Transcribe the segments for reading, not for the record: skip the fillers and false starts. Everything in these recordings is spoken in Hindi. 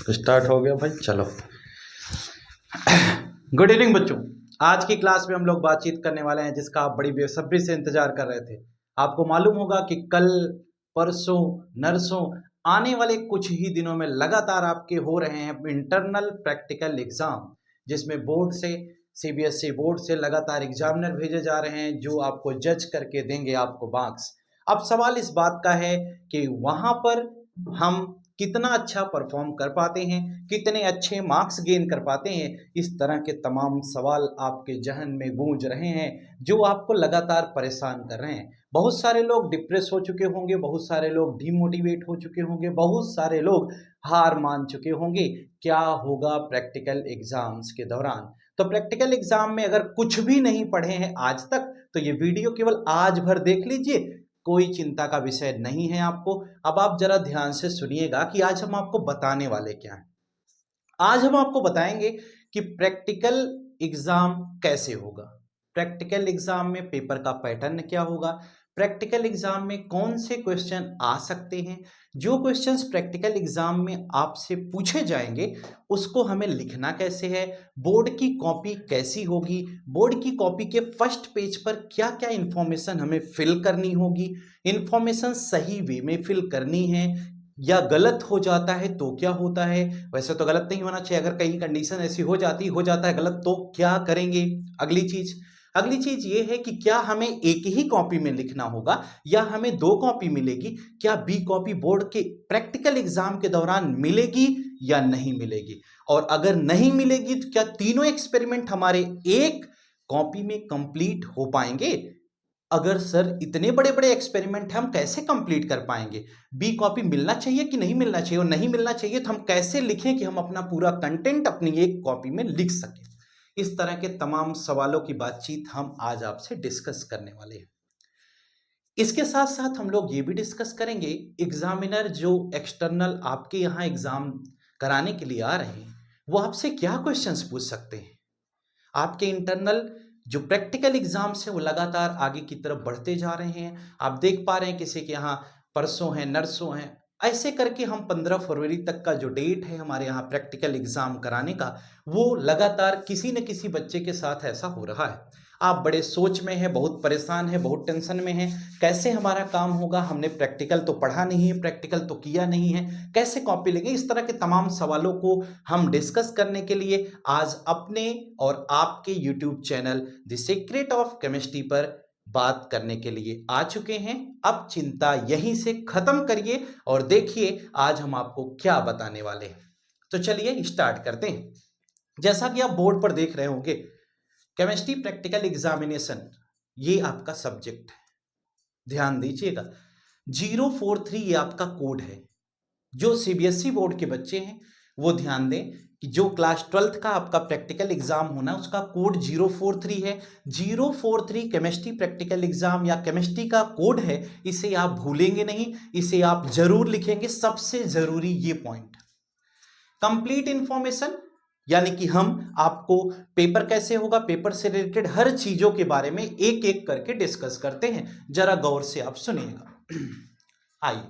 स्टार्ट हो गया भाई, चलो। गुड इवनिंग बच्चों। आज की क्लास में हम लोग बातचीत करने वाले हैं जिसका आप बड़ी बेसब्री से इंतजार कर रहे थे। आपको मालूम होगा कि कल परसों नरसों आने वाले कुछ ही दिनों में लगातार आपके हो रहे हैं इंटरनल प्रैक्टिकल एग्जाम, जिसमें बोर्ड से सीबीएसई बोर्ड से लगातार एग्जामिनर भेजे जा रहे हैं जो आपको जज करके देंगे आपको मार्क्स। अब सवाल इस बात का है कि वहां पर हम कितना अच्छा परफॉर्म कर पाते हैं, कितने अच्छे मार्क्स गेन कर पाते हैं। इस तरह के तमाम सवाल आपके जहन में गूंज रहे हैं जो आपको लगातार परेशान कर रहे हैं। बहुत सारे लोग डिप्रेस हो चुके होंगे, बहुत सारे लोग डीमोटिवेट हो चुके होंगे, बहुत सारे लोग हार मान चुके होंगे। क्या होगा प्रैक्टिकल एग्जाम्स के दौरान? तो प्रैक्टिकल एग्जाम में अगर कुछ भी नहीं पढ़े हैं आज तक तो ये वीडियो केवल आज भर देख लीजिए, कोई चिंता का विषय नहीं है आपको। अब आप जरा ध्यान से सुनिएगा कि आज हम आपको बताने वाले क्या हैं। आज हम आपको बताएंगे कि प्रैक्टिकल एग्जाम कैसे होगा, प्रैक्टिकल एग्जाम में पेपर का पैटर्न क्या होगा, प्रैक्टिकल एग्जाम में कौन से क्वेश्चन आ सकते हैं, जो क्वेश्चंस प्रैक्टिकल एग्जाम में आपसे पूछे जाएंगे उसको हमें लिखना कैसे है, बोर्ड की कॉपी कैसी होगी, बोर्ड की कॉपी के फर्स्ट पेज पर क्या क्या इंफॉर्मेशन हमें फिल करनी होगी, इंफॉर्मेशन सही वे में फिल करनी है या गलत हो जाता है तो क्या होता है। वैसे तो गलत नहीं होना चाहिए, अगर कहीं कंडीशन ऐसी हो जाता है गलत तो क्या करेंगे। अगली चीज ये है कि क्या हमें एक ही कॉपी में लिखना होगा या हमें दो कॉपी मिलेगी, क्या बी कॉपी बोर्ड के प्रैक्टिकल एग्जाम के दौरान मिलेगी या नहीं मिलेगी, और अगर नहीं मिलेगी तो क्या तीनों एक्सपेरिमेंट हमारे एक कॉपी में कंप्लीट हो पाएंगे। अगर सर इतने बड़े बड़े एक्सपेरिमेंट हम कैसे कंप्लीट कर पाएंगे, बी कॉपी मिलना चाहिए कि नहीं मिलना चाहिए, और नहीं मिलना चाहिए तो हम कैसे लिखें कि हम अपना पूरा कंटेंट अपनी एक कॉपी में लिख सकें। इस तरह के तमाम सवालों की बातचीत हम आज आपसे डिस्कस करने वाले हैं। इसके साथ साथ हम लोग ये भी डिस्कस करेंगे एग्जामिनर जो एक्सटर्नल आपके यहाँ एग्जाम कराने के लिए आ रहे हैं वो आपसे क्या क्वेश्चंस पूछ सकते हैं। आपके इंटरनल जो प्रैक्टिकल एग्जाम्स है वो लगातार आगे की तरफ बढ़ते जा रहे हैं। आप देख पा रहे हैं किसी के यहाँ परसों है नरसों है, ऐसे करके हम 15 फरवरी तक का जो डेट है हमारे यहाँ प्रैक्टिकल एग्जाम कराने का, वो लगातार किसी न किसी बच्चे के साथ ऐसा हो रहा है। आप बड़े सोच में हैं, बहुत परेशान हैं, बहुत टेंशन में हैं, कैसे हमारा काम होगा, हमने प्रैक्टिकल तो पढ़ा नहीं है, प्रैक्टिकल तो किया नहीं है, कैसे कॉपी लेंगे। इस तरह के तमाम सवालों को हम डिस्कस करने के लिए आज अपने और आपके YouTube channel the secret of chemistry पर बात करने के लिए आ चुके हैं। अब चिंता यहीं से खत्म करिए और देखिए आज हम आपको क्या बताने वाले हैं। तो चलिए स्टार्ट करते हैं। जैसा कि आप बोर्ड पर देख रहे होंगे, केमिस्ट्री प्रैक्टिकल एग्जामिनेशन ये आपका सब्जेक्ट है। ध्यान दीजिएगा 043 ये आपका कोड है। जो सीबीएसई बोर्ड के बच्चे हैं वो ध्यान दें कि जो क्लास 12th का आपका प्रैक्टिकल एग्जाम होना उसका कोड 043 है। 043 केमिस्ट्री प्रैक्टिकल एग्जाम या केमिस्ट्री का कोड है, इसे आप भूलेंगे नहीं, इसे आप जरूर लिखेंगे। सबसे जरूरी ये पॉइंट, कंप्लीट इंफॉर्मेशन, यानी कि हम आपको पेपर कैसे होगा, पेपर से रिलेटेड हर चीजों के बारे में एक एक करके डिस्कस करते हैं। जरा गौर से आप सुनिएगा। आइए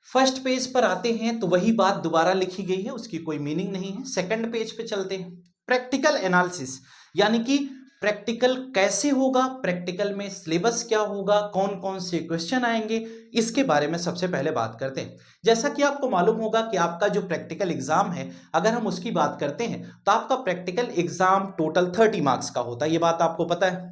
फर्स्ट पेज पर आते हैं तो वही बात दोबारा लिखी गई है, उसकी कोई मीनिंग नहीं है। सेकंड पेज पे चलते हैं। प्रैक्टिकल एनालिसिस, यानी कि प्रैक्टिकल कैसे होगा, प्रैक्टिकल में सिलेबस क्या होगा, कौन कौन से क्वेश्चन आएंगे, इसके बारे में सबसे पहले बात करते हैं। जैसा कि आपको मालूम होगा कि आपका जो प्रैक्टिकल एग्जाम है, अगर हम उसकी बात करते हैं तो आपका प्रैक्टिकल एग्जाम टोटल 30 मार्क्स का होता है, ये बात आपको पता है।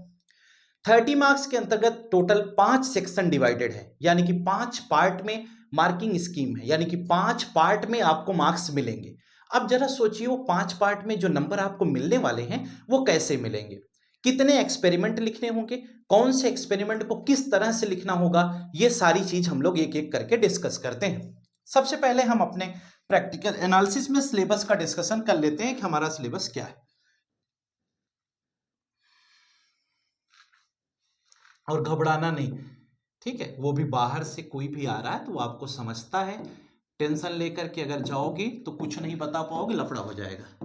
30 मार्क्स के अंतर्गत टोटल 5 सेक्शन डिवाइडेड है, यानी कि 5 पार्ट में मार्किंग स्कीम है, यानी कि 5 पार्ट में आपको मार्क्स मिलेंगे। अब जरा सोचिए वो 5 पार्ट में जो नंबर आपको मिलने वाले हैं वो कैसे मिलेंगे, कितने एक्सपेरिमेंट लिखने होंगे, कौन से एक्सपेरिमेंट को किस तरह से लिखना होगा, ये सारी चीज हम लोग एक एक करके डिस्कस करते हैं। सबसे पहले हम अपने प्रैक्टिकल एनालिसिस में सिलेबस का डिस्कशन कर लेते हैं कि हमारा सिलेबस क्या है। और घबराना नहीं, ठीक है, वो भी बाहर से कोई भी आ रहा है तो वो आपको समझता है। टेंशन लेकर के अगर जाओगे तो कुछ नहीं बता पाओगे, लफड़ा हो जाएगा।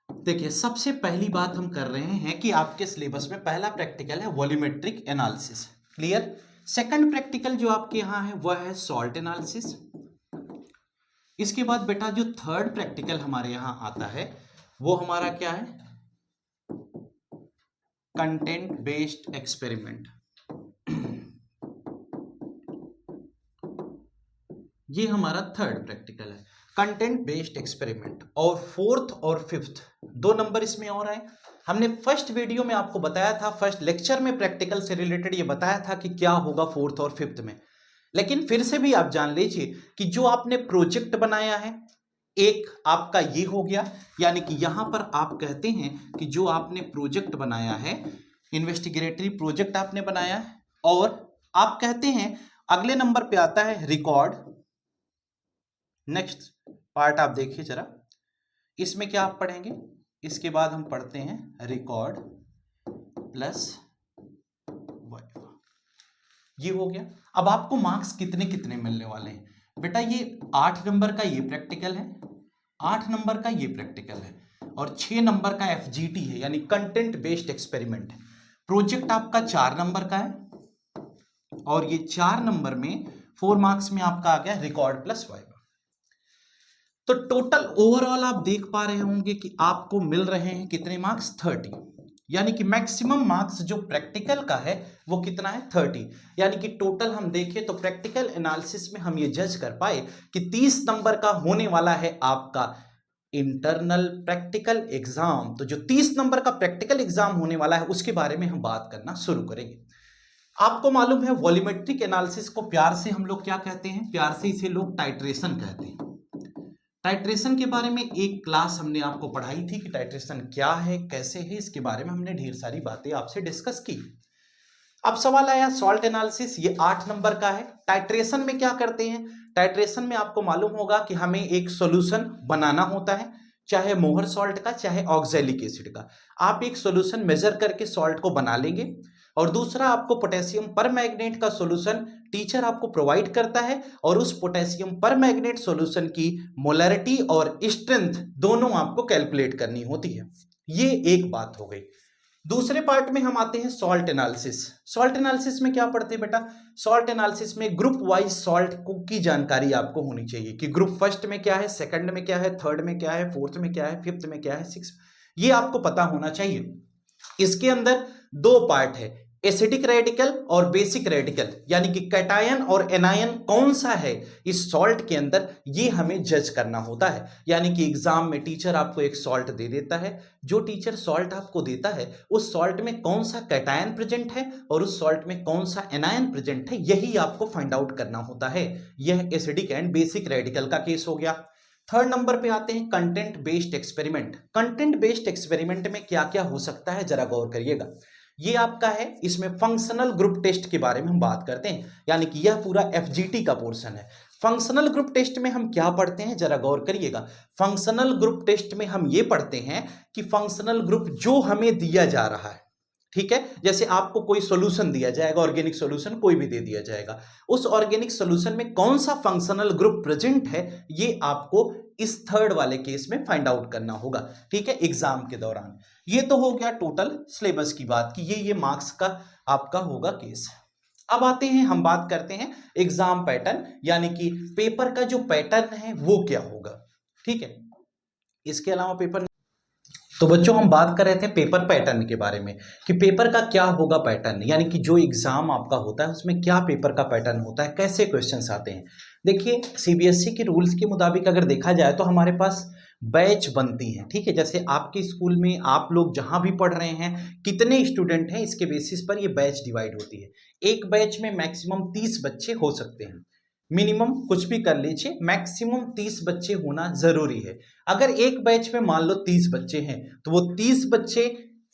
देखिए सबसे पहली बात हम कर रहे हैं कि आपके सिलेबस में पहला प्रैक्टिकल है volumetric analysis, clear. Second practical जो आपके यहाँ है वह है सॉल्ट एनालिसिस। इसके बाद बेटा जो थर्ड प्रैक्टिकल हमारे यहां आता है वो हमारा क्या है, कंटेंट बेस्ड एक्सपेरिमेंट। ये हमारा थर्ड प्रैक्टिकल है, कंटेंट बेस्ड एक्सपेरिमेंट। और फोर्थ और फिफ्थ 2 नंबर इसमें और आए। हमने फर्स्ट वीडियो में आपको बताया था, फर्स्ट लेक्चर में प्रैक्टिकल से रिलेटेड ये बताया था कि क्या होगा फोर्थ और फिफ्थ में। लेकिन फिर से भी आप जान लीजिए कि जो आपने प्रोजेक्ट बनाया है, एक आपका ये हो गया, यानी कि यहां पर आप कहते हैं कि जो आपने प्रोजेक्ट बनाया है, इन्वेस्टिगेटरी प्रोजेक्ट आपने बनाया है, और आप कहते हैं अगले नंबर पे आता है रिकॉर्ड। नेक्स्ट पार्ट आप देखिए जरा, इसमें क्या आप पढ़ेंगे, इसके बाद हम पढ़ते हैं रिकॉर्ड प्लस वाइवा। ये हो गया। अब आपको मार्क्स कितने कितने मिलने वाले हैं बेटा, ये 8 नंबर का ये प्रैक्टिकल है, 8 नंबर का ये प्रैक्टिकल है, और 6 नंबर का FGT है, यानी कंटेंट बेस्ड एक्सपेरिमेंट है। प्रोजेक्ट आपका 4 नंबर का है, और ये 4 नंबर में 4 मार्क्स में आपका आ गया रिकॉर्ड प्लस वाइवा। तो टोटल ओवरऑल आप देख पा रहे होंगे कि आपको मिल रहे हैं कितने मार्क्स, 30, यानी कि मैक्सिमम मार्क्स जो प्रैक्टिकल का है वो कितना है, 30। यानी कि टोटल हम देखें तो प्रैक्टिकल एनालिसिस में हम ये जज कर पाए कि 30 नंबर का होने वाला है आपका इंटरनल प्रैक्टिकल एग्जाम। तो जो 30 नंबर का प्रैक्टिकल एग्जाम होने वाला है उसके बारे में हम बात करना शुरू करेंगे। आपको मालूम है वॉल्यूमेट्रिक एनालिसिस को प्यार से हम लोग क्या कहते हैं, प्यार से इसे लोग टाइट्रेशन कहते हैं। टाइट्रेशन के बारे में एक क्लास हमने आपको पढ़ाई थी कि टाइट्रेशन क्या है, कैसे है, इसके बारे में हमने ढेर सारी बातें आपसे डिस्कस की। अब सवाल आया सॉल्ट एनालिसिस, ये 8 नंबर का है। टाइट्रेशन में क्या करते हैं, टाइट्रेशन में आपको मालूम होगा कि हमें एक सॉल्यूशन बनाना होता है, चाहे मोहर सॉल्ट का चाहे ऑक्सैलिक एसिड का। आप एक सॉल्यूशन मेजर करके सॉल्ट को बना लेंगे, और दूसरा आपको पोटेशियम परमैंगनेट का सॉल्यूशन टीचर आपको प्रोवाइड करता है, और उस पोटेशियम परमैंगनेट सॉल्यूशन की मोलैरिटी और स्ट्रेंथ दोनों आपको कैलकुलेट करनी होती है। ये एक बात हो गई। दूसरे पार्ट में हम आते हैं सॉल्ट एनालिसिस। सॉल्ट एनालिसिस में क्या पढ़ते हैं बेटा, सॉल्ट एनालिसिस में ग्रुप वाइज सॉल्ट की जानकारी आपको होनी चाहिए कि ग्रुप फर्स्ट में क्या है, सेकंड में क्या है, थर्ड में क्या है, फोर्थ में क्या है, फिफ्थ में क्या है, सिक्स, ये आपको पता होना चाहिए। इसके अंदर 2 पार्ट है, एसिडिक रेडिकल और बेसिक रेडिकल, यानी कि कैटायन और एनायन कौन सा है इस सॉल्ट के अंदर, ये हमें जज करना होता है। यानी कि एग्जाम में टीचर आपको एक सॉल्ट दे देता है, जो टीचर सॉल्ट आपको देता है उस सॉल्ट में कौन सा कैटायन प्रेजेंट है और उस सॉल्ट में कौन सा एनायन प्रेजेंट है, यही आपको फाइंड आउट करना होता है। यह एसिडिक एंड बेसिक रेडिकल का केस हो गया। थर्ड नंबर पे आते हैं content based experiment. Content based experiment में क्या क्या हो सकता है जरा गौर करिएगा। ये आपका है, इसमें फंक्शनल ग्रुप टेस्ट के बारे में हम बात करते हैं, यानी कि यह पूरा FGT का पोर्शन है। फंक्शनल ग्रुप टेस्ट में हम क्या पढ़ते हैं जरा गौर करिएगा। फंक्शनल ग्रुप टेस्ट में हम ये पढ़ते हैं कि फंक्शनल ग्रुप जो हमें दिया जा रहा है, ठीक है, जैसे आपको कोई सॉल्यूशन दिया जाएगा, ऑर्गेनिक सॉल्यूशन कोई भी दे दिया जाएगा, उस ऑर्गेनिक सॉल्यूशन में कौन सा फंक्शनल ग्रुप प्रेजेंट है, ये आपको इस थर्ड वाले केस में फाइंड आउट करना होगा, ठीक है, एग्जाम के दौरान। ये तो हो गया टोटल सिलेबस की बात कि ये मार्क्स का आपका होगा केस। अब आते हैं, हम बात करते हैं एग्जाम पैटर्न, यानी कि पेपर का जो पैटर्न है वो क्या होगा, ठीक है। इसके अलावा पेपर, तो बच्चों हम बात कर रहे थे पेपर पैटर्न के बारे में कि पेपर का क्या होगा पैटर्न, यानी कि जो एग्जाम आपका होता है उसमें क्या पेपर का पैटर्न होता है, कैसे क्वेश्चंस आते हैं। देखिए CBSE के रूल्स के मुताबिक अगर देखा जाए तो हमारे पास बैच बनती हैं, ठीक है। जैसे आपके स्कूल में आप लोग जहां भी पढ़ रहे हैं, कितने स्टूडेंट हैं, इसके बेसिस पर ये बैच डिवाइड होती है। एक बैच में मैक्सिमम 30 बच्चे हो सकते हैं, मिनिमम कुछ भी कर लीजिए, मैक्सिमम 30 बच्चे होना जरूरी है। अगर एक बैच में मान लो 30 बच्चे हैं तो वो 30 बच्चे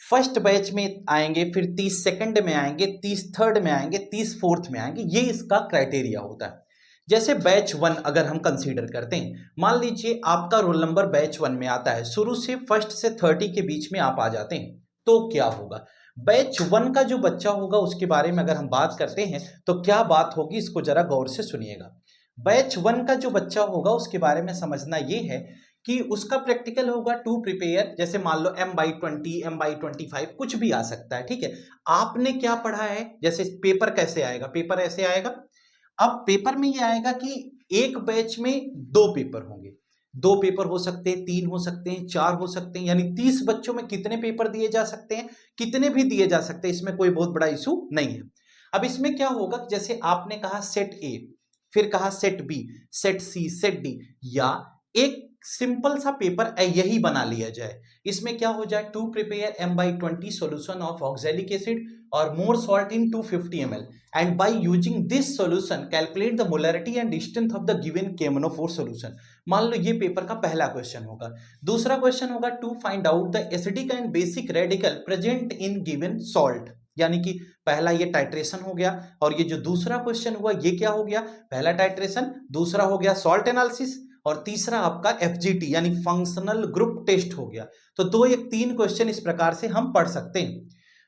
फर्स्ट बैच में आएंगे, फिर 30 सेकंड में आएंगे, 30 थर्ड में आएंगे, 30 फोर्थ में आएंगे, ये इसका क्राइटेरिया होता है। जैसे बैच 1 अगर हम कंसीडर करते हैं, मान लीजिए आपका रोल नंबर बैच 1 में आता है, शुरू से फर्स्ट से 30 के बीच में आप आ जाते हैं, तो क्या होगा, बैच 1 का जो बच्चा होगा उसके बारे में अगर हम बात करते हैं तो क्या बात होगी, इसको जरा गौर से सुनिएगा। बैच 1 का जो बच्चा होगा उसके बारे में समझना ये है कि उसका प्रैक्टिकल होगा टू प्रिपेयर, जैसे मान लो M/20, M/25 कुछ भी आ सकता है, ठीक है। आपने क्या पढ़ा है, जैसे पेपर कैसे आएगा, पेपर ऐसे आएगा। अब पेपर में ये आएगा कि एक बैच में 2 पेपर होंगे, 2 पेपर हो सकते हैं, 3 हो सकते हैं, 4 हो सकते हैं, यानी 30 बच्चों में कितने पेपर दिए जा सकते हैं, कितने भी दिए जा सकते हैं, इसमें कोई बहुत बड़ा इशू नहीं है। अब इसमें क्या होगा कि जैसे आपने कहा सेट ए, फिर कहा सेट बी, सेट सी, सेट डी, या एक सिंपल सा पेपर यही बना लिया जाए। इसमें क्या हो जाए, to prepare M/20 solution of oxalic acid और Mohr salt in 250 ml and by using this solution calculate the molarity and strength of the given KMnO4 solution। मान लो ये पेपर का पहला क्वेश्चन होगा। दूसरा क्वेश्चन होगा to find out the acidic and basic radical present in given salt, यानी कि पहला ये टाइट्रेशन हो गया, और ये जो दूसरा क्वेश्चन हुआ ये क्या हो गया, पहला टाइट्रेशन, दूसरा हो गया सॉल्ट एनालिसिस, और तीसरा आपका FGT यानी फंक्शनल ग्रुप टेस्ट हो गया। तो 2 या 3 क्वेश्चन इस प्रकार से हम पढ़ सकते हैं।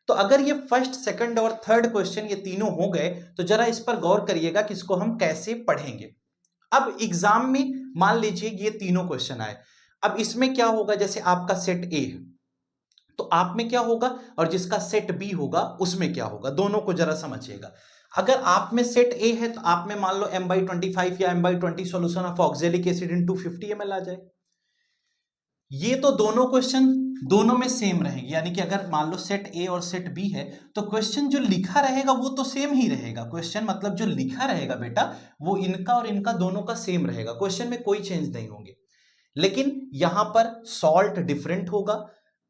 तो अगर ये फर्स्ट, सेकंड और थर्ड क्वेश्चन ये तीनों हो गए तो जरा इस पर गौर करिएगा कि इसको हम कैसे पढ़ेंगे। अब एग्जाम में मान लीजिए ये तीनों क्वेश्चन आए, अब इसमें क्या होगा, जैसे आपका सेट ए है तो आप में क्या होगा, और जिसका सेट बी होगा उसमें क्या होगा, दोनों को जरा समझिएगा। अगर आप में सेट ए है तो आप में मान लो M/25 या M/20 solution of oxalic acid in 250 ml आ जाए। ये तो दोनों क्वेश्चन दोनों में सेम रहेंगे, यानी कि अगर मान लो सेट ए और सेट बी है तो क्वेश्चन जो लिखा रहेगा वो तो सेम ही रहेगा। क्वेश्चन मतलब जो लिखा रहेगा बेटा वो इनका और इनका दोनों का सेम रहेगा, क्वेश्चन में कोई चेंज नहीं होंगे। लेकिन यहां पर सॉल्ट डिफरेंट होगा,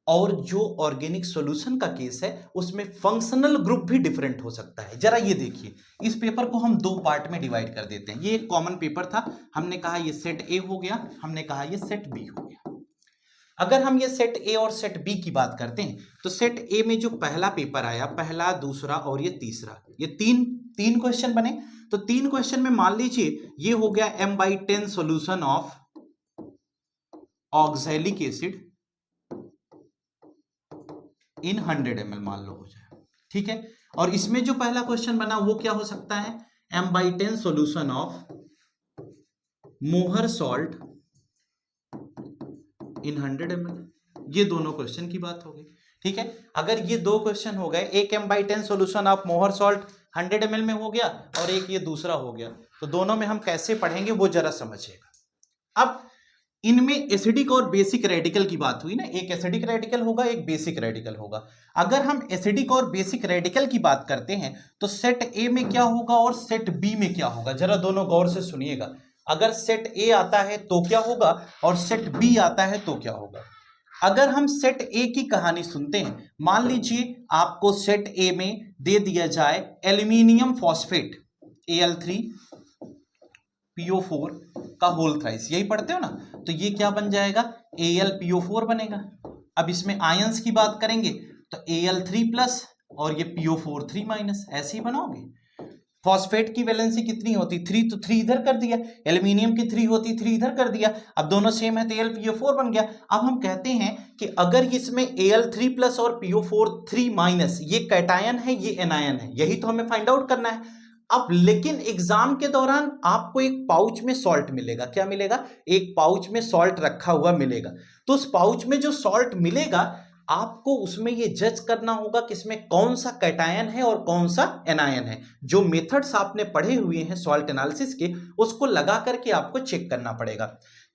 और जो ऑर्गेनिक सॉल्यूशन का केस है उसमें फंक्शनल ग्रुप भी डिफरेंट हो सकता है। जरा ये देखिए, इस पेपर को हम 2 पार्ट में डिवाइड कर देते हैं। ये एक कॉमन पेपर था, हमने कहा ये सेट ए हो गया, हमने कहा ये सेट बी हो गया। अगर हम ये सेट ए और सेट बी की बात करते हैं तो सेट ए में जो पहला पेपर आया, पहला, दूसरा और ये तीसरा, ये तीन क्वेश्चन बने। तो 3 क्वेश्चन में मान लीजिए ये हो गया M/10 solution of oxalic acid in 100 ml मान लो हो जाए, ठीक है। और इसमें जो पहला क्वेश्चन बना वो क्या हो सकता है, M/10 सॉल्यूशन ऑफ मोहर सॉल्ट इन 100 ml। ये दोनों क्वेश्चन की बात हो गई, ठीक है। अगर ये 2 क्वेश्चन हो गए, एक M/10 सॉल्यूशन ऑफ मोहर सॉल्ट 100 ml में हो गया और एक ये दूसरा हो गया, तो दोनों में हम कैसे पढ़ेंगे वो जरा समझिएगा। अब इनमें एसिडिक और बेसिक रेडिकल की बात हुई ना, एक एसिडिक रेडिकल होगा, एक बेसिक रेडिकल होगा। अगर हम एसिडिक और बेसिक रेडिकल की बात करते हैं तो सेट ए में क्या होगा और सेट बी में क्या होगा, जरा दोनों गौर से सुनिएगा। अगर सेट ए आता है तो क्या होगा और सेट बी आता है तो क्या होगा। अगर हम सेट ए की कहानी सुनते हैं, मान लीजिए आपको सेट ए में दे दिया जाए एल्यूमिनियम फॉस्फेट Al3PO4 का होल थ्राइस, यही पढ़ते हो ना, तो ये क्या बन जाएगा, AlPO4 बनेगा। अब इसमें आयंस की बात करेंगे तो Al3+ और ये PO4 3-, ऐसे ही बनाओगे। फॉस्फेट की वैलेंसी कितनी होती, 3, तो 3 इधर कर दिया, एल्यूमिनियम की 3 होती, 3 इधर कर दिया, अब दोनों सेम है तो AlPO4 बन गया। अब हम कहते हैं कि अगर इसमें Al3+ और PO4 3-, ये कैटायन है, ये एनायन है, यही तो हमें फाइंड आउट करना है। अब लेकिन एग्जाम के दौरान आपको एक पाउच में सॉल्ट मिलेगा, क्या मिलेगा, एक पाउच में सॉल्ट रखा हुआ मिलेगा। तो उस पाउच में जो सॉल्ट मिलेगा आपको उसमें ये जज करना होगा कि इसमें कौन सा कैटायन है और कौन सा एनायन है। जो मेथड्स आपने पढ़े हुए हैं सॉल्ट एनालिसिस के, उसको लगा करके आपको चेक करना पड़ेगा।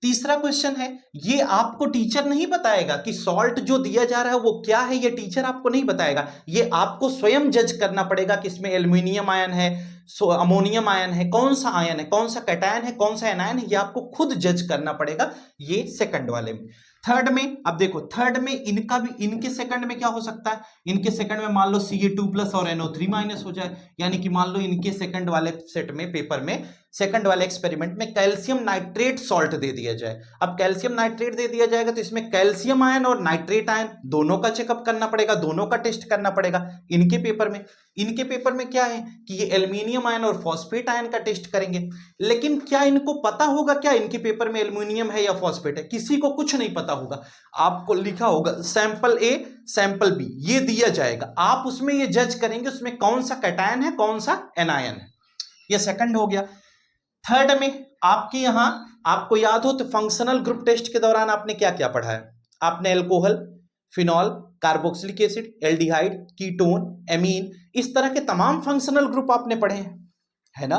तीसरा क्वेश्चन है, ये आपको टीचर नहीं बताएगा कि सॉल्ट जो दिया जा रहा है वो क्या है, ये टीचर आपको नहीं बताएगा, ये आपको स्वयं जज करना पड़ेगा कि इसमें एल्यूमिनियम आयन है, अमोनियम आयन है, कौन सा आयन है, कौन सा कैटायन है, कौन सा एनायन है, ये आपको खुद जज करना पड़ेगा। ये सेकंड वाले में। थर्ड में, अब देखो थर्ड में इनका भी, इनके सेकंड में क्या हो सकता है, इनके सेकंड में मान लो Ca2+ और NO3- हो जाए, यानी कि मान लो इनके सेकंड वाले सेट में, पेपर में, सेकंड वाले एक्सपेरिमेंट में कैल्शियम नाइट्रेट सॉल्ट दे दिया जाए। अब कैल्शियम नाइट्रेट दे दिया जाएगा तो इसमें कैल्शियम आयन और नाइट्रेट आयन दोनों का चेकअप करना पड़ेगा, दोनों का टेस्ट करना पड़ेगा। इनके पेपर में, इनके पेपर में क्या है कि ये एल्यूमिनियम आयन और फॉस्फेट आयन का टेस्ट करेंगे। लेकिन क्या इनको पता होगा क्या इनके पेपर में एल्यूमिनियम है या फॉस्फेट है, किसी को कुछ नहीं पता होगा। आपको लिखा होगा सैंपल ए, सैंपल बी, ये दिया जाएगा, आप उसमें ये जज करेंगे उसमें कौन सा कैटायन है, कौन सा एनायन है। ये सेकंड हो गया। थर्ड में आपके यहां, आपको याद हो तो फंक्शनल ग्रुप टेस्ट के दौरान आपने क्या क्या पढ़ा है, आपने alcohol, phenol, carboxylic acid, aldehyde, ketone, amine, इस तरह के तमाम फंक्शनल ग्रुप आपने पढ़े हैं, है ना।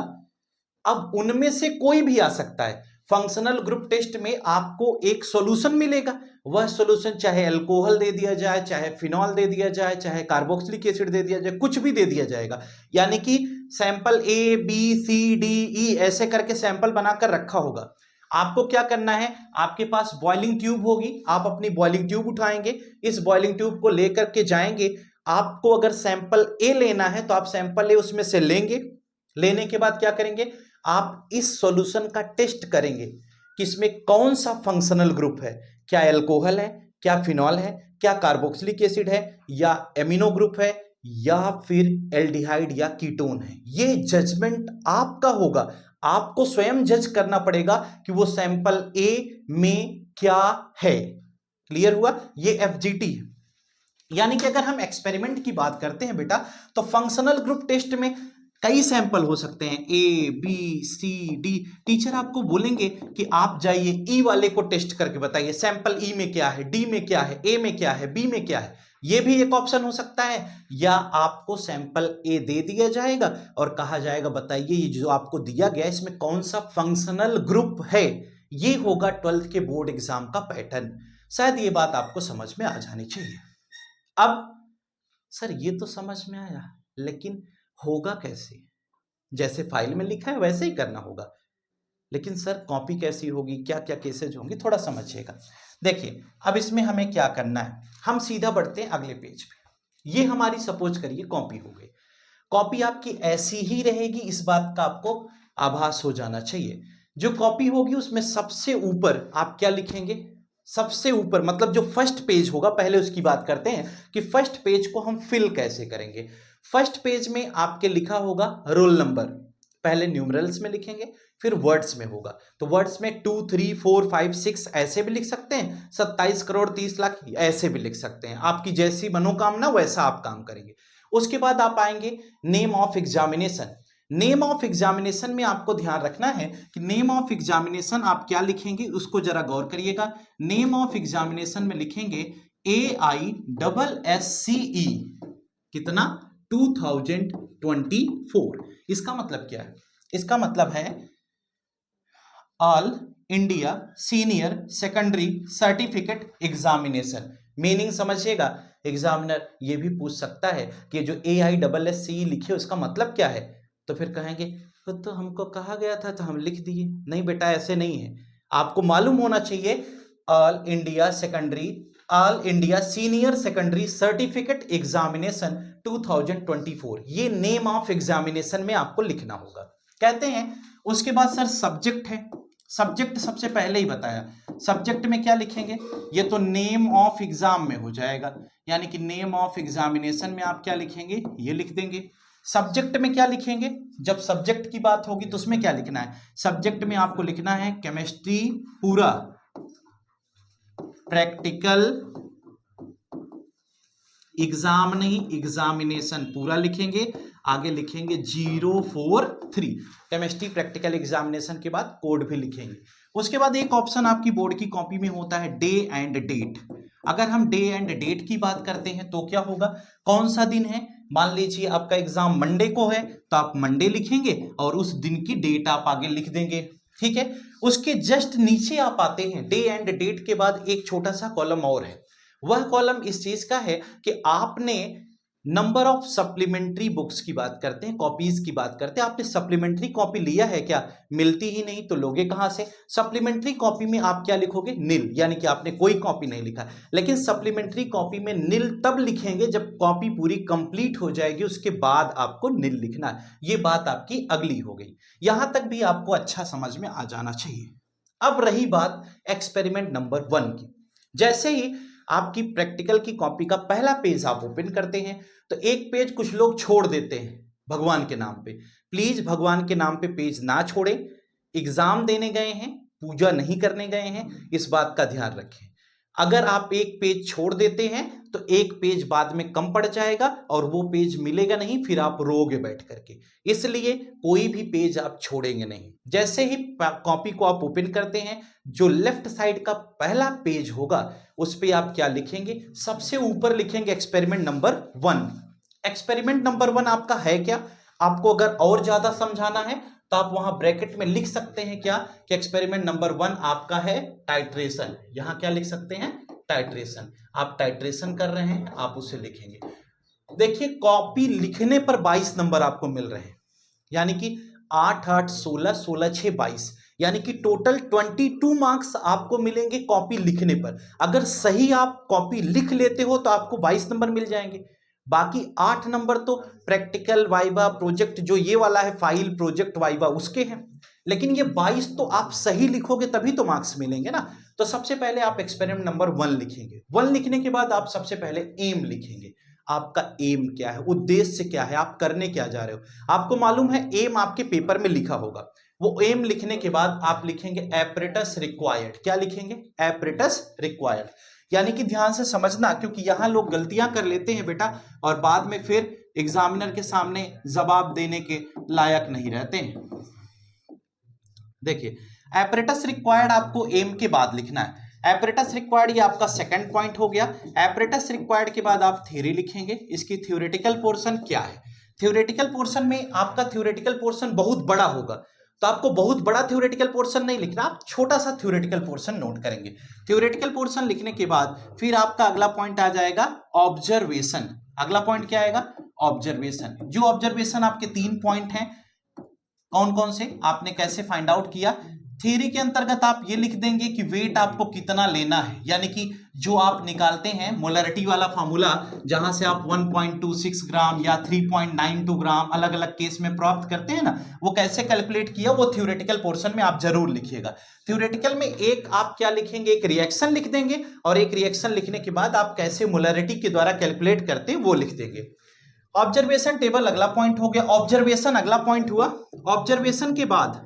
अब उनमें से कोई भी आ सकता है। फंक्शनल ग्रुप टेस्ट में आपको एक सॉल्यूशन मिलेगा, वह सॉल्यूशन चाहे अल्कोहल दे दिया जाए, चाहे फिनॉल दे दिया जाए, चाहे कार्बोक्सिलिक एसिड दे दिया जाए, कुछ भी दे दिया जाएगा। यानी कि sample A B C D E ऐसे करके सैंपल बनाकर रखा होगा। आपको क्या करना है, आपके पास बॉइलिंग ट्यूब होगी, आप अपनी बॉइलिंग ट्यूब उठाएंगे, इस बॉइलिंग ट्यूब को लेकर के जाएंगे। आपको अगर सैंपल ए लेना है तो आप सैंपल ए उसमें से लेंगे। लेने के बाद क्या करेंगे, आप इस सॉल्यूशन का टेस्ट करेंगे कि इसमें कौन सा फंक्शनल ग्रुप है, क्या अल्कोहल है, क्या फिनॉल है, क्या कार्बोक्सिलिक एसिड है, या एमिनो ग्रुप है, या फिर एल्डिहाइड या कीटोन है। ये जजमेंट आपका होगा, आपको स्वयं जज करना पड़ेगा कि वो सैंपल ए में क्या है। क्लियर हुआ, ये एफजीटी है। यानी कि अगर हम एक्सपेरिमेंट की बात करते हैं बेटा, तो फंक्शनल ग्रुप टेस्ट में कई सैंपल हो सकते हैं, A B C D. Teacher आपको बोलेंगे कि आप जाइए ई वाले को टेस्ट करके बताइए, सैंपल ई में क्या है, डी में क्या है, ए में क्या है, बी में क्या है। ये भी एक ऑप्शन हो सकता है। या आपको सैंपल ए दे दिया जाएगा और कहा जाएगा बताइए ये जो आपको दिया गया इसमें कौन सा फंक्शनल ग्रुप है। ये होगा 12th के बोर्ड एग्जाम का पैटर्न। शायद ये बात आपको समझ में आ जानी चाहिए। अब सर ये तो समझ में आया, लेकिन होगा कैसे? जैसे फाइल में लिखा है वैसे ही करना होगा, लेकिन सर कॉपी कैसी होगी, क्या क्या केसेज होंगे, थोड़ा समझिएगा। देखिए अब इसमें हमें क्या करना है, हम सीधा बढ़ते हैं अगले पेज पे। ये हमारी सपोज करिए कॉपी हो गई। कॉपी आपकी ऐसी ही रहेगी, इस बात का आपको आभास हो जाना चाहिए। जो कॉपी होगी उसमें सबसे ऊपर आप क्या लिखेंगे, सबसे ऊपर मतलब जो फर्स्ट पेज होगा, पहले उसकी बात करते हैं कि फर्स्ट पेज को हम फिल कैसे करेंगे। फर्स्ट पेज में आपके लिखा होगा रोल नंबर, पहले न्यूमरल्स में लिखेंगे, फिर वर्ड्स में होगा। तो वर्ड्स में 2 3 4 5 6 ऐसे भी लिख सकते हैं, 27 करोड़ 30 लाख ऐसे भी लिख सकते हैं। आपकी जैसी मनोकामना वैसा आप काम करेंगे। उसके बाद आप आएंगे name of examination. Name of examination में आपको ध्यान रखना है कि नेम ऑफ एग्जामिनेशन आप क्या लिखेंगे उसको जरा गौर करिएगा। नेम ऑफ एग्जामिनेशन में लिखेंगे AISSCE कितना 2024। इसका मतलब क्या है, इसका मतलब है all India senior secondary certificate examination. Meaning समझिएगा, एग्जामिनर ये भी पूछ सकता है कि जो AISSCE लिखे उसका मतलब क्या है। तो फिर कहेंगे तो हमको कहा गया था तो हम लिख दिए। नहीं बेटा ऐसे नहीं है, आपको मालूम होना चाहिए all India secondary, all India senior secondary certificate examination 2024, ये नेम ऑफ एग्जामिनेशन में आपको लिखना होगा। कहते हैं उसके बाद सर सब्जेक्ट है। सब्जेक्ट सबसे पहले ही बताया, सब्जेक्ट में क्या लिखेंगे, ये तो नेम ऑफ एग्जाम में हो जाएगा, यानी कि नेम ऑफ एग्जामिनेशन में आप क्या लिखेंगे, ये लिख देंगे। सब्जेक्ट में क्या लिखेंगे, जब सब्जेक्ट की बात होगी तो उसमें क्या लिखना है, सब्जेक्ट में आपको लिखना है केमिस्ट्री पूरा, प्रैक्टिकल एग्जाम नहीं एग्जामिनेशन पूरा लिखेंगे। आगे लिखेंगे 043, केमिस्ट्री प्रैक्टिकल एग्जामिनेशन के बाद कोड भी लिखेंगे। उसके बाद एक ऑप्शन आपकी बोर्ड की कॉपी में होता है डे एंड डेट। अगर हम डे एंड डेट की बात करते हैं तो क्या होगा, कौन सा दिन है, मान लीजिए आपका एग्जाम मंडे को है तो आप मंडे लिखेंगे और उस दिन की डेट आप आगे लिख देंगे। ठीक है, उसके जस्ट नीचे आप आते हैं, डे एंड डेट के बाद एक छोटा सा कॉलम और है। वह कॉलम इस चीज का है कि आपने नंबर ऑफ सप्लीमेंट्री बुक्स की बात करते हैं, कॉपीज की बात करते हैं, आपने सप्लीमेंट्री कॉपी लिया है क्या, मिलती ही नहीं तो लोगे कहां से। सप्लीमेंट्री कॉपी में आप क्या लिखोगे, नील, यानी कि आपने कोई कॉपी नहीं लिखा। लेकिन सप्लीमेंट्री कॉपी में नील तब लिखेंगे जब कॉपी पूरी कंप्लीट हो जाएगी, उसके बाद आपको नील लिखना है। ये बात आपकी अगली हो गई, यहां तक भी आपको अच्छा समझ में आ जाना चाहिए। अब रही बात एक्सपेरिमेंट नंबर 1 की। जैसे ही आपकी प्रैक्टिकल की कॉपी का पहला पेज आप ओपन करते हैं तो एक पेज कुछ लोग छोड़ देते हैं भगवान के नाम पे। प्लीज भगवान के नाम पे पेज ना छोड़ें, एग्जाम देने गए हैं, पूजा नहीं करने गए हैं, इस बात का ध्यान रखें। अगर आप एक पेज छोड़ देते हैं तो एक पेज बाद में कम पड़ जाएगा और वो पेज मिलेगा नहीं, फिर आप रोगे बैठ करके। इसलिए कोई भी पेज आप छोड़ेंगे नहीं। जैसे ही कॉपी को आप ओपन करते हैं, जो लेफ्ट साइड का पहला पेज होगा उस पे आप क्या लिखेंगे, सबसे ऊपर लिखेंगे एक्सपेरिमेंट नंबर 1। एक्सपेरिमेंट नंबर 1 आपका है क्या, आपको अगर और ज्यादा समझाना है तो आप वहां ब्रैकेट में लिख सकते हैं क्या कि एक्सपेरिमेंट नंबर 1 आपका है टाइट्रेशन। यहां क्या लिख सकते हैं? टाइट्रेशन। आप टाइट्रेशन कर रहे हैं, आप उसे लिखेंगे। देखिए कॉपी लिखने पर 22 नंबर आपको मिल रहे हैं, यानी कि 8 8 16 16 6 22, यानी कि टोटल 22 मार्क्स आपको मिलेंगे कॉपी लिखने पर। अगर सही आप कॉपी लिख लेते हो तो आपको 22 नंबर मिल जाएंगे। बाकी 8 नंबर तो प्रैक्टिकल वाइवा प्रोजेक्ट जो ये वाला है, फाइल प्रोजेक्ट वाइवा, उसके हैं। लेकिन ये 22 तो आप सही लिखोगे तभी तो मार्क्स मिलेंगे ना। तो सबसे पहले आप एक्सपेरिमेंट नंबर 1 लिखेंगे। 1 लिखने के बाद आप सबसे पहले एम लिखेंगे। आपका एम क्या है, उद्देश्य क्या है, आप करने क्या जा रहे हो। आपको मालूम है एम आपके पेपर में लिखा होगा। वो एम लिखने के बाद आप लिखेंगे एपरेटस रिक्वायर्ड। क्या लिखेंगे? Apparatus required. यानी कि ध्यान से समझना, क्योंकि यहां लोग गलतियां कर लेते हैं बेटा और बाद में फिर एग्जामिनर के सामने जवाब देने के लायक नहीं रहते हैं। देखिए एपरेटस रिक्वायर्ड आपको एम के बाद लिखना है। एपरेटस रिक्वायर्ड ये आपका सेकंड पॉइंट हो गया। एपरेटस रिक्वायर्ड के बाद आप थ्योरी लिखेंगे। इसकी थ्योरेटिकल पोर्शन क्या है? थ्योरेटिकल पोर्शन में आपका थ्योरेटिकल पोर्शन बहुत बड़ा होगा, तो आपको बहुत बड़ा थ्योरेटिकल पोर्शन नहीं लिखना, आप छोटा सा थ्योरेटिकल पोर्शन नोट करेंगे। थ्योरेटिकल पोर्शन लिखने के बाद फिर आपका अगला पॉइंट आ जाएगा ऑब्जर्वेशन। अगला पॉइंट क्या आएगा? ऑब्जर्वेशन। जो ऑब्जर्वेशन आपके 3 पॉइंट हैं, कौन कौन से, आपने कैसे फाइंड आउट किया? थ्योरी के अंतर्गत आप ये लिख देंगे कि वेट आपको कितना लेना है, यानी कि जो आप निकालते हैं मोलरिटी वाला फार्मूला, जहां से आप 1.26 ग्राम या 3.92 ग्राम अलग अलग केस में प्राप्त करते हैं ना, वो कैसे कैलकुलेट किया, वो थ्योरेटिकल पोर्शन में आप जरूर लिखिएगा। थ्योरेटिकल में एक आप क्या लिखेंगे? एक रिएक्शन लिख देंगे, और एक रिएक्शन लिखने के बाद आप कैसे मोलरिटी के द्वारा कैलकुलेट करते हैं वो लिख देंगे। ऑब्जर्वेशन टेबल अगला पॉइंट हो गया। ऑब्जर्वेशन अगला पॉइंट हुआ। ऑब्जर्वेशन के बाद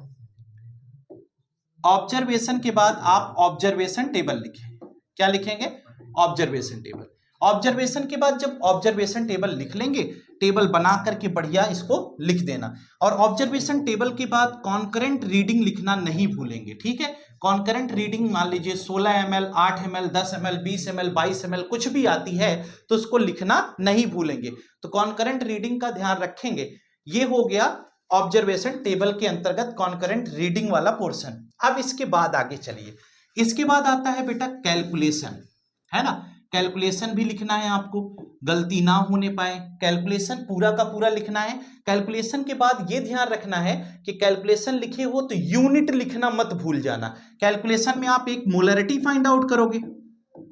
आप ऑब्जर्वेशन टेबल लिखें। क्या लिखेंगे? Observation table. ऑब्जर्वेशन के बाद जब ऑब्जर्वेशन टेबल लिख लेंगे, टेबल बना करके बढ़िया इसको लिख देना। और ऑब्जर्वेशन टेबल के बाद कॉन्करेंट रीडिंग लिखना नहीं भूलेंगे, ठीक है। कॉन्करेंट रीडिंग मान लीजिए 16 ml, 8 ml, 10 ml, 20 ml, 22 ml कुछ भी आती है तो उसको लिखना नहीं भूलेंगे। तो कॉन्करेंट रीडिंग का ध्यान रखेंगे। ये हो गया ऑब्जर्वेशन टेबल के अंतर्गत कॉन्करेंट रीडिंग वाला पोर्शन। अब इसके बाद आगे चलिए, इसके बाद आता है बेटा कैलकुलेशन, है ना। कैलकुलेशन भी लिखना है आपको, गलती ना होने पाए। कैलकुलेशन पूरा का पूरा लिखना है। कैलकुलेशन के बाद ये ध्यान रखना है कि कैलकुलेशन लिखे हो तो यूनिट लिखना मत भूल जाना। कैलकुलेशन में आप एक मोलरिटी फाइंड आउट करोगे,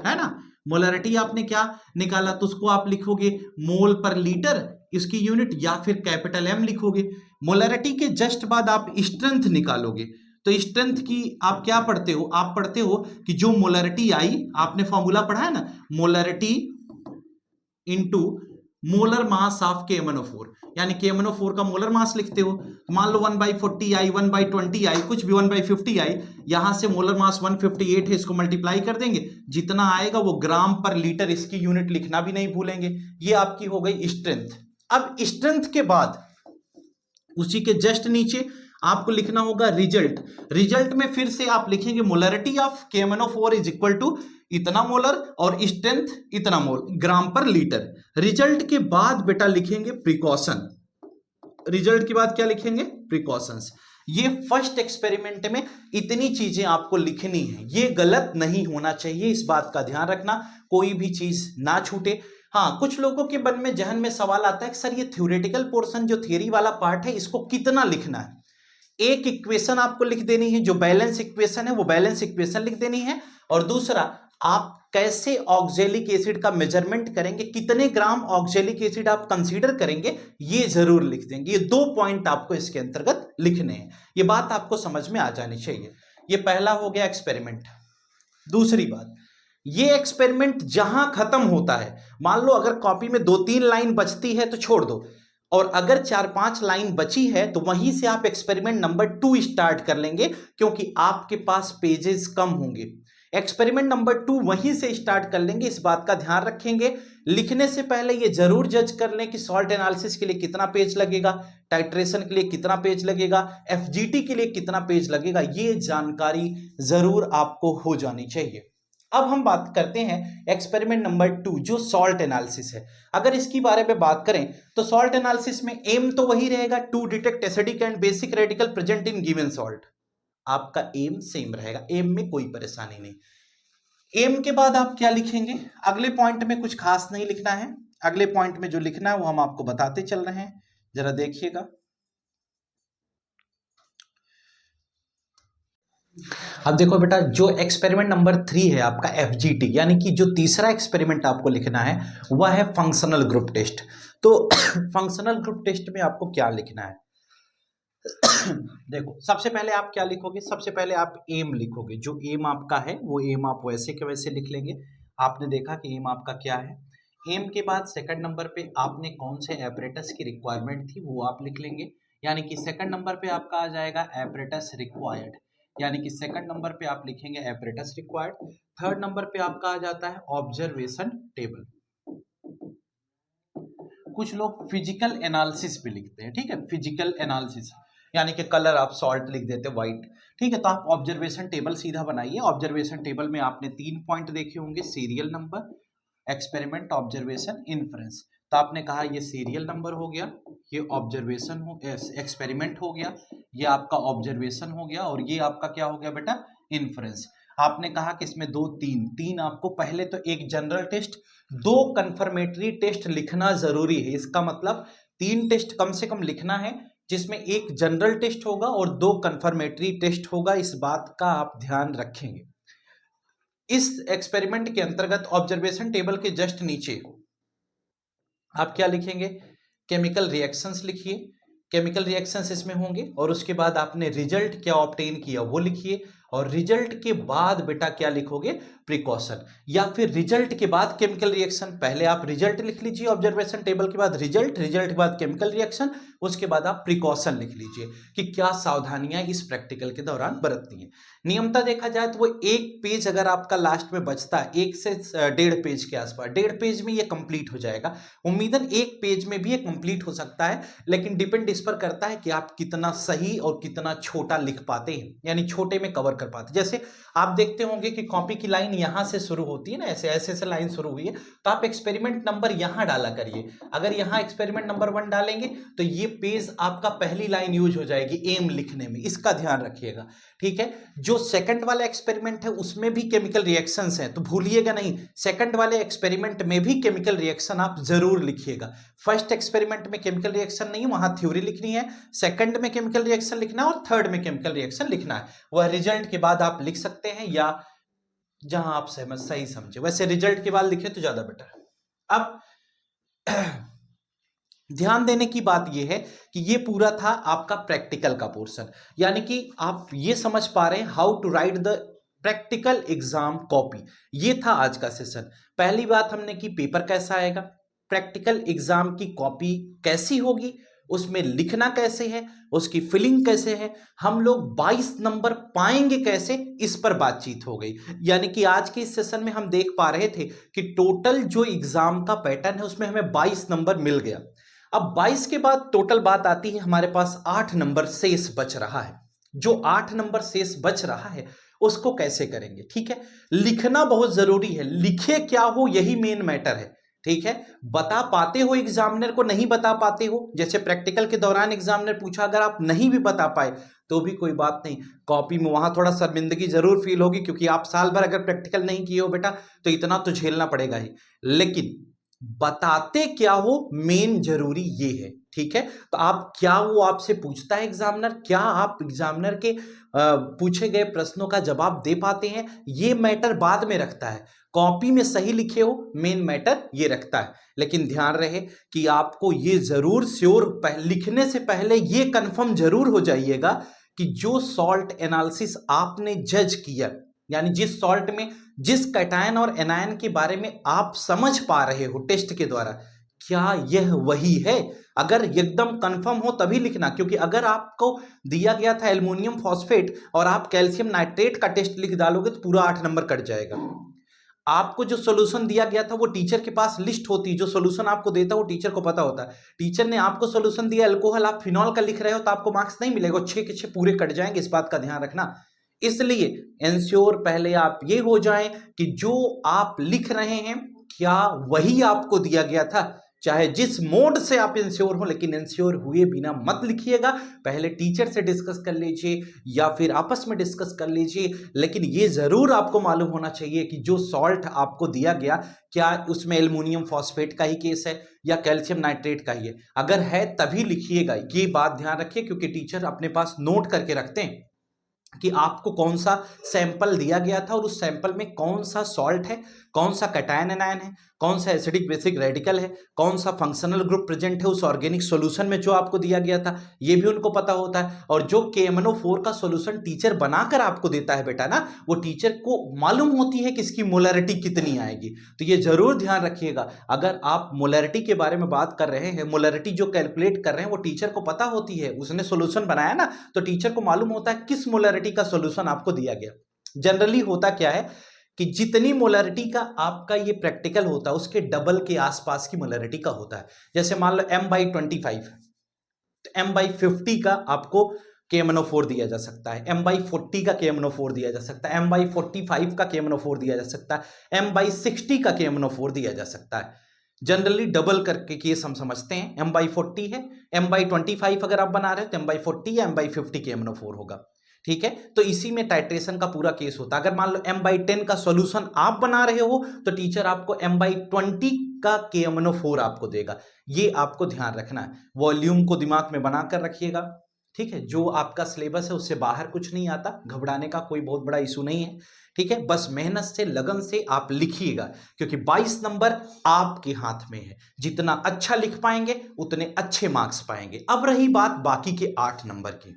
है ना। मोलरिटी आपने क्या निकाला तो उसको आप लिखोगे मोल पर लीटर, इसकी यूनिट, या फिर कैपिटल एम लिखोगे। मोलरिटी के जस्ट बाद आप स्ट्रेंथ निकालोगे। तो स्ट्रेंथ की आप क्या पढ़ते हो? आप पढ़ते हो कि जो मोलरिटी आई, आपने फॉर्मूला पढ़ा है ना, molarity into molar mass of KMnO4, यानी KMnO4 का मोलर मास लिखते हो। मान लो 1/40 आई, 1/20 आई, कुछ भी 1/50 आई, यहां से मोलर मास 158 है, इसको मल्टीप्लाई कर देंगे, जितना आएगा वो ग्राम पर लीटर, इसकी यूनिट लिखना भी नहीं भूलेंगे। ये आपकी हो गई स्ट्रेंथ। अब स्ट्रेंथ के बाद उसी के जस्ट नीचे आपको लिखना होगा रिजल्ट। रिजल्ट में फिर से आप लिखेंगे molarity of KMnO4 is equal to इतना मोलर और स्ट्रेंथ इतना मोल ग्राम पर लीटर। रिजल्ट के बाद बेटा लिखेंगे प्रिकॉशन। रिजल्ट के बाद क्या लिखेंगे? प्रिकॉशंस। ये फर्स्ट एक्सपेरिमेंट में इतनी चीजें आपको लिखनी है, ये गलत नहीं होना चाहिए, इस बात का ध्यान रखना, कोई भी चीज ना छूटे। हाँ, कुछ लोगों के मन में जहन में सवाल आता है कि सर ये थ्योरेटिकल पोर्शन जो थियरी वाला पार्ट है इसको कितना लिखना है। एक इक्वेशन आपको लिख देनी है, जो बैलेंस इक्वेशन है वो बैलेंस इक्वेशन लिख देनी है। और दूसरा, आप कैसे ऑक्जेलिक एसिड का मेजरमेंट करेंगे, कितने ग्राम ऑक्जेलिक एसिड आप कंसीडर करेंगे, ये जरूर लिख देंगे। ये 2 पॉइंट आपको इसके अंतर्गत लिखने हैं। ये बात आपको समझ में आ जानी चाहिए। ये पहला हो गया एक्सपेरिमेंट। दूसरी बात, ये एक्सपेरिमेंट जहां खत्म होता है, मान लो अगर कॉपी में 2-3 लाइन बचती है तो छोड़ दो, और अगर 4-5 लाइन बची है तो वहीं से आप एक्सपेरिमेंट नंबर 2 स्टार्ट कर लेंगे, क्योंकि आपके पास पेजेस कम होंगे। एक्सपेरिमेंट नंबर 2 वहीं से स्टार्ट कर लेंगे, इस बात का ध्यान रखेंगे। लिखने से पहले ये जरूर जज कर लें कि सॉल्ट एनालिसिस के लिए कितना पेज लगेगा, टाइट्रेशन के लिए कितना पेज लगेगा, FGT के लिए कितना पेज लगेगा, ये जानकारी जरूर आपको हो जानी चाहिए। अब हम बात करते हैं एक्सपेरिमेंट नंबर 2 जो सॉल्ट एनालिसिस है। अगर इसकी बारे में बात करें तो सॉल्ट एनालिसिस में एम तो वही रहेगा, to detect acidic and basic radical present in given salt. आपका एम सेम रहेगा, एम में कोई परेशानी नहीं। एम के बाद आप क्या लिखेंगे, अगले पॉइंट में कुछ खास नहीं लिखना है, अगले पॉइंट में जो लिखना है वो हम आपको बताते चल रहे हैं, जरा देखिएगा। अब देखो बेटा, जो एक्सपेरिमेंट नंबर 3 है आपका FGT, यानी कि जो तीसरा एक्सपेरिमेंट आपको लिखना है वह है फंक्शनल ग्रुप टेस्ट। तो फंक्शनल ग्रुप टेस्ट में आपको क्या लिखना है देखो, सबसे पहले आप क्या लिखोगे, सबसे पहले आप एम लिखोगे। जो एम आपका है वो एम आप वैसे के वैसे लिख लेंगे। आपने देखा कि एम आपका क्या है। एम के बाद सेकंड नंबर पे आपने कौन से एपरेटस की रिक्वायरमेंट थी वो आप लिख लेंगे, यानी कि सेकंड नंबर पे आपका आ जाएगा एपरेटस रिक्वायर्ड, यानी कि सेकंड नंबर पे आप लिखेंगे एपरेटस रिक्वायर्ड। थर्ड नंबर पे आपका आ जाता है ऑब्जर्वेशन टेबल। कुछ लोग फिजिकल एनालिसिस भी लिखते हैं, ठीक है, फिजिकल एनालिसिस यानी कि कलर आप सॉल्ट लिख देते व्हाइट, ठीक है। तो आप ऑब्जर्वेशन टेबल सीधा बनाइए। ऑब्जर्वेशन टेबल में आपने 3 पॉइंट देखे होंगे, serial number, experiment, observation, inference. तो आपने कहा ये सीरियल नंबर हो गया, ये ऑब्जर्वेशन हो, एक्सपेरिमेंट हो गया, ये आपका ऑब्जर्वेशन हो गया, और ये आपका क्या हो गया बेटा, इन्फ्रेंस। आपने कहा कि इसमें दो तीन तीन आपको पहले तो एक जनरल टेस्ट, 2 कंफर्मेटरी टेस्ट लिखना जरूरी है। इसका मतलब 3 टेस्ट कम से कम लिखना है, जिसमें एक जनरल टेस्ट होगा और 2 कंफर्मेटरी टेस्ट होगा। इस बात का आप ध्यान रखेंगे। इस एक्सपेरिमेंट के अंतर्गत ऑब्जर्वेशन टेबल के जस्ट नीचे आप क्या लिखेंगे, केमिकल रिएक्शंस लिखिए, केमिकल रिएक्शंस इसमें होंगे, और उसके बाद आपने रिजल्ट क्या ऑब्टेन किया वो लिखिए, और रिजल्ट के बाद बेटा क्या लिखोगे, प्रिकॉशन, या फिर रिजल्ट के बाद केमिकल रिएक्शन। पहले आप रिजल्ट लिख लीजिए ऑब्जर्वेशन टेबल के बाद रिजल्ट, रिजल्ट के बाद केमिकल रिएक्शन, उसके बाद आप प्रिकॉशन लिख लीजिए कि क्या सावधानियां इस प्रैक्टिकल के दौरान बरतनी है। नियमता देखा जाए तो वो 1 पेज अगर आपका लास्ट में बचता है, 1 से 1.5 पेज के आसपास, 1.5 पेज में ये कंप्लीट हो जाएगा। उम्मीदन 1 पेज में भी ये कंप्लीट हो सकता है, लेकिन डिपेंड इस पर करता है कि आप कितना सही और कितना छोटा लिख पाते हैं, यानी छोटे में कवर कर पाते। जैसे आप देखते होंगे कि कॉपी की लाइन यहां से शुरू होती है ना, ऐसे ऐसे से लाइन शुरू हुई है, तो आप एक्सपेरिमेंट नंबर यहां डाला करिए। अगर यहां एक्सपेरिमेंट नंबर 1 डालेंगे तो ये पेज आपका पहली लाइन यूज हो जाएगी एम लिखने में, इसका ध्यान रखिएगा, ठीक है। जो सेकंड वाला एक्सपेरिमेंट है उसमें भी केमिकल रिएक्शंस हैं, तो भूलिएगा नहीं, सेकंड वाले एक्सपेरिमेंट में भी केमिकल रिएक्शन आप जरूर लिखिएगा। फर्स्ट एक्सपेरिमेंट में केमिकल रिएक्शन नहीं, वहां थ्योरी लिखनी है, सेकंड में केमिकल रिएक्शन लिखना है, और थर्ड में केमिकल रिएक्शन लिखना है। वह रिजल्ट के बाद आप लिख सकते हैं, या जहां आप सहमत सही समझे, वैसे रिजल्ट के बाद लिखे तो ज्यादा बेटर है। अब ध्यान देने की बात यह है कि ये पूरा था आपका प्रैक्टिकल का पोर्शन, यानी कि आप ये समझ पा रहे हैं how to write the practical exam copy. ये था आज का सेशन। पहली बात हमने की पेपर कैसा आएगा, प्रैक्टिकल एग्जाम की कॉपी कैसी होगी, उसमें लिखना कैसे है, उसकी फिलिंग कैसे है, हम लोग 22 नंबर पाएंगे कैसे, इस पर बातचीत हो गई। यानी कि आज के इस सेशन में हम देख पा रहे थे कि टोटल जो एग्जाम का पैटर्न है उसमें हमें 22 नंबर मिल गया। अब 22 के बाद टोटल बात आती है, हमारे पास 8 नंबर शेष बच रहा है। जो 8 नंबर शेष बच रहा है उसको कैसे करेंगे, ठीक है। लिखना बहुत जरूरी है, लिखे क्या हो यही मेन मैटर है, ठीक है। बता पाते हो एग्जामिनर को, नहीं बता पाते हो, जैसे प्रैक्टिकल के दौरान एग्जामिनर पूछा, अगर आप नहीं भी बता पाए तो भी कोई बात नहीं, कॉपी में वहां थोड़ा शर्मिंदगी जरूर फील होगी, क्योंकि आप साल भर अगर प्रैक्टिकल नहीं किए हो बेटा तो इतना तो झेलना पड़ेगा ही, लेकिन बताते क्या हो मेन जरूरी ये है, ठीक है। तो आप क्या वो आपसे पूछता है एग्जामिनर, क्या आप एग्जामिनर के पूछे गए प्रश्नों का जवाब दे पाते हैं, ये मैटर बाद में रखता है। कॉपी में सही लिखे हो मेन मैटर ये रखता है, लेकिन ध्यान रहे कि आपको ये जरूर श्योर लिखने से पहले ये कंफर्म जरूर हो जाइएगा कि जो सॉल्ट एनालिसिस आपने जज किया, यानी जिस सॉल्ट में जिस कैटायन और एनायन के बारे में आप समझ पा रहे हो टेस्ट के द्वारा, क्या यह वही है। अगर एकदम कंफर्म हो तभी लिखना, क्योंकि अगर आपको दिया गया था एल्युमिनियम फॉस्फेट और आप कैल्शियम नाइट्रेट का टेस्ट लिख डालोगे तो पूरा 8 नंबर कट जाएगा। आपको जो सोल्यूशन दिया गया था वो टीचर के पास लिस्ट होती, जो सोल्यूशन आपको देता है वो टीचर को पता होता है। टीचर ने आपको सोल्यूशन दिया अल्कोहल, आप फिनॉल का लिख रहे हो तो आपको मार्क्स नहीं मिलेगा, 6 के 6 पूरे कट जाएंगे, इस बात का ध्यान रखना। इसलिए इंश्योर पहले आप ये हो जाएं कि जो आप लिख रहे हैं क्या वही आपको दिया गया था, चाहे जिस मोड से आप इंश्योर हो, लेकिन इंश्योर हुए बिना मत लिखिएगा। पहले टीचर से डिस्कस कर लीजिए या फिर आपस में डिस्कस कर लीजिए, लेकिन ये जरूर आपको मालूम होना चाहिए कि जो सॉल्ट आपको दिया गया क्या उसमें एल्युमिनियम फॉस्फेट का ही केस है या कैल्शियम नाइट्रेट का ही है। अगर है तभी लिखिएगा, ये बात ध्यान रखिए, क्योंकि टीचर अपने पास नोट करके रखते हैं कि आपको कौन सा सैंपल दिया गया था और उस सैंपल में कौन सा सॉल्ट है, कौन सा कैटायन एनायन है, कौन सा एसिडिक बेसिक रेडिकल है, कौन सा फंक्शनल ग्रुप प्रेजेंट है उस ऑर्गेनिक सॉल्यूशन में जो आपको दिया गया था, ये भी उनको पता होता है। और जो KMnO4 का सॉल्यूशन टीचर बनाकर आपको देता है बेटा ना, वो टीचर को मालूम होती है कि इसकी मोलैरिटी कितनी आएगी। तो ये जरूर ध्यान रखिएगा, अगर आप मोलैरिटी के बारे में बात कर रहे हैं, मोलैरिटी जो कैलकुलेट कर रहे हैं वो टीचर को पता होती है, उसने सॉल्यूशन बनाया ना, तो टीचर को मालूम होता है किस मोलैरिटी का सॉल्यूशन आपको दिया गया। जनरली होता क्या है कि जितनी मोलैरिटी का आपका ये प्रैक्टिकल होता है उसके डबल के आसपास की मोलैरिटी का होता है। जैसे मान लो M/25, तो M/50 का आपको KMnO4 दिया जा सकता है, M/40 का KMnO4 दिया जा सकता है, M/45 का KMnO4 दिया जा सकता है, M/60 का KMnO4 दिया जा सकता है। जनरली डबल करके केस हम समझते हैं, M/40 है, M/25 अगर आप बना रहे हो तो M/40 या M/50 KMnO4 होगा। ठीक है, तो इसी में टाइट्रेशन का पूरा केस होता है। अगर मान लो M/10 का सॉल्यूशन आप बना रहे हो तो टीचर आपको M/20 का KMnO4 आपको देगा। ये आपको ध्यान रखना है, वॉल्यूम को दिमाग में बनाकर रखिएगा। ठीक है, जो आपका सिलेबस है उससे बाहर कुछ नहीं आता, घबराने का कोई बहुत बड़ा इशू नहीं है। ठीक है, बस मेहनत से लगन से आप लिखिएगा, क्योंकि 22 नंबर आपके हाथ में है। जितना अच्छा लिख पाएंगे उतने अच्छे मार्क्स पाएंगे। अब रही बात बाकी के 8 नंबर की,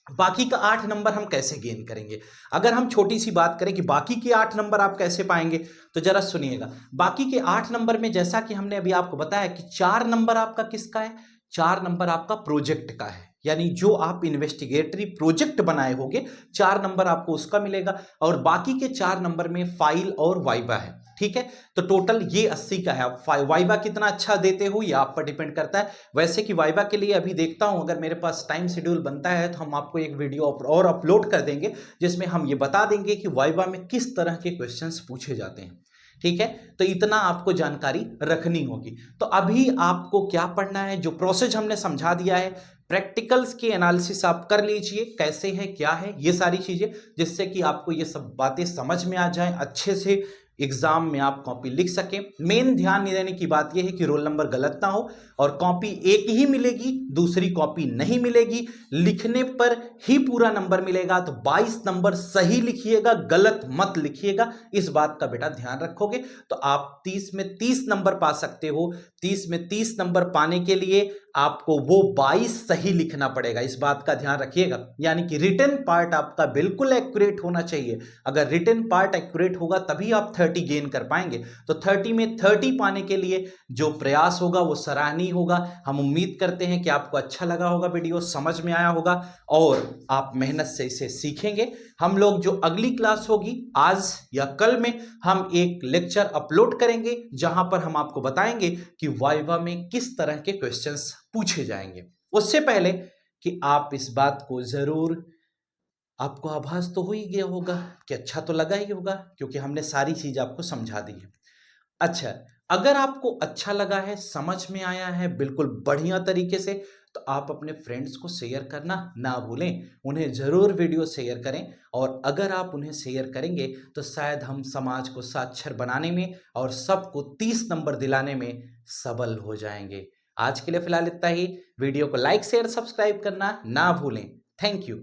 बाकी का 8 नंबर हम कैसे गेन करेंगे। अगर हम छोटी सी बात करें कि बाकी के 8 नंबर आप कैसे पाएंगे, तो जरा सुनिएगा। बाकी के 8 नंबर में जैसा कि हमने अभी आपको बताया कि 4 नंबर आपका किसका है, 4 नंबर आपका प्रोजेक्ट का है, यानी जो आप इन्वेस्टिगेटरी प्रोजेक्ट बनाए होंगे 4 नंबर आपको उसका मिलेगा, और बाकी के 4 नंबर में फाइल और वाइवा है। ठीक है, तो टोटल ये 80 का है। आप वाइवा कितना अच्छा देते हो ये आप पर डिपेंड करता है। वैसे कि वाइवा के लिए अभी देखता हूं, अगर मेरे पास टाइम शेड्यूल बनता है तो हम आपको एक वीडियो और अपलोड कर देंगे जिसमें हम ये बता देंगे कि वाइवा में किस तरह के क्वेश्चंस पूछे जाते हैं। ठीक है, तो इतना आपको जानकारी रखनी होगी। तो अभी आपको क्या पढ़ना है, जो प्रोसेस हमने समझा दिया है, प्रैक्टिकल्स के एनालिसिस आप कर लीजिए, कैसे है क्या है ये सारी चीजें, जिससे कि आपको ये सब बातें समझ में आ जाएं, अच्छे से एग्जाम में आप कॉपी लिख सकें। मेन ध्यान देने की बात यह है कि रोल नंबर गलत ना हो, और कॉपी एक ही मिलेगी, दूसरी कॉपी नहीं मिलेगी। लिखने पर ही पूरा नंबर मिलेगा, तो 22 नंबर सही लिखिएगा, गलत मत लिखिएगा। इस बात का बेटा ध्यान रखोगे तो आप 30 में 30 नंबर पा सकते हो। 30 में 30 नंबर पाने के लिए आपको वो 22 सही लिखना पड़ेगा, इस बात का ध्यान रखिएगा। यानी कि रिटन पार्ट आपका बिल्कुल एक्यूरेट होना चाहिए। अगर रिटन पार्ट एक्यूरेट होगा तभी आप 30 गेन कर पाएंगे। तो 30 में 30 पाने के लिए जो प्रयास होगा वो सराहनीय होगा। हम उम्मीद करते हैं कि आपको अच्छा लगा होगा, वीडियो समझ में आया होगा और आप मेहनत से इसे सीखेंगे। हम लोग जो अगली क्लास होगी आज या कल में हम एक लेक्चर अपलोड करेंगे जहां पर हम आपको बताएंगे कि वाइवा में किस तरह के क्वेश्चंस पूछे जाएंगे। उससे पहले कि आप इस बात को जरूर, आपको आभास तो हो ही गया होगा कि अच्छा तो लगा ही होगा, क्योंकि हमने सारी चीज आपको समझा दी है। अच्छा, अगर आपको अच्छा लगा है, समझ में आया है बिल्कुल बढ़िया तरीके से, तो आप अपने फ्रेंड्स को शेयर करना ना भूलें। उन्हें जरूर वीडियो शेयर करें, और अगर आप उन्हें शेयर करेंगे तो शायद हम समाज को साक्षर बनाने में और सबको 30 नंबर दिलाने में सबल हो जाएंगे। आज के लिए फिलहाल इतना ही। वीडियो को लाइक शेयर सब्सक्राइब करना ना भूलें। Thank you.